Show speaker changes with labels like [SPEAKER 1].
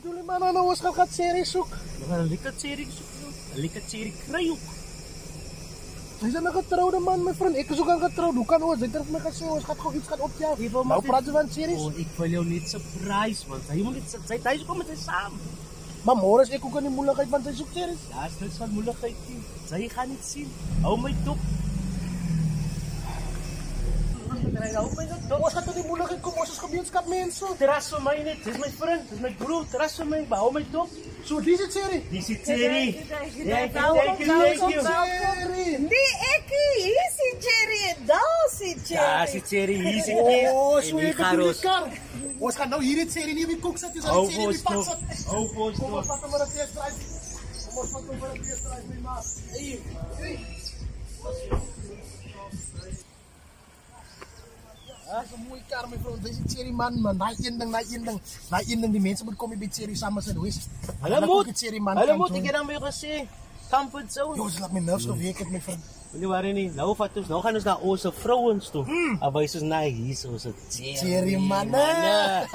[SPEAKER 1] Jullie man, nou was gaat serie zoek.
[SPEAKER 2] We gaan een lekker serie zoeken. Een lekker serie krijgen.
[SPEAKER 1] Hij is een getrouwde man, mijn vriend. Ik is ook een getrouwd. Hoe kan ons? Ik durf me gaan zeggen, ons gaat gewoon iets gaan opjagen. Nou praat je van series?
[SPEAKER 2] Oh, ik wil jou niet surprise, man. Hij moet niet zijn thuis komen met samen.
[SPEAKER 1] Maar morgen is ik ook in die moeilijkheid, want hij zoekt series.
[SPEAKER 2] Ja, is niks van moeilijkheid niet. Zij gaan niet zien. Hou mij top. Hou mij top.
[SPEAKER 1] Ons gaat in die moeilijkheid komen, ons is gemeenschap mensen.
[SPEAKER 2] Terras voor mij niet. Dit is mijn vriend. Dit is mijn broer. Terras voor mij. Maar hou mij top.
[SPEAKER 1] Zo, die zit serie.
[SPEAKER 2] Die zit serie.
[SPEAKER 3] Thank
[SPEAKER 2] Nee,
[SPEAKER 3] Ekkie, hier zit Jerry en daar zit Jerry.
[SPEAKER 2] Ja, zit serie. Hier zit
[SPEAKER 1] Oh, zo
[SPEAKER 2] die
[SPEAKER 1] even in die kar. Ons gaat nou hier in serie, niet in die koek zetten.
[SPEAKER 2] Hou voor stop. Hou voor
[SPEAKER 1] Kom, we
[SPEAKER 2] stop.
[SPEAKER 1] pakken maar het eerste uit. Kom, we pakken maar het eerste uit, mijn maat. Hey. Ja, dat is een mooie kar, mijn vriend. Deze serie man, man. Na één ding. Die mensen moeten komen bij serie samen zijn, wees.
[SPEAKER 2] Hulle moet. Ik heb dan weer gezegd. Comfort zone.
[SPEAKER 1] Jongens, laat mijn nerves geweken, mijn vriend.
[SPEAKER 2] Jullie waren niet. Nou gaan ons naar onze vrouwens toe. En wij zijn naar hier, onze
[SPEAKER 1] Serie mannen.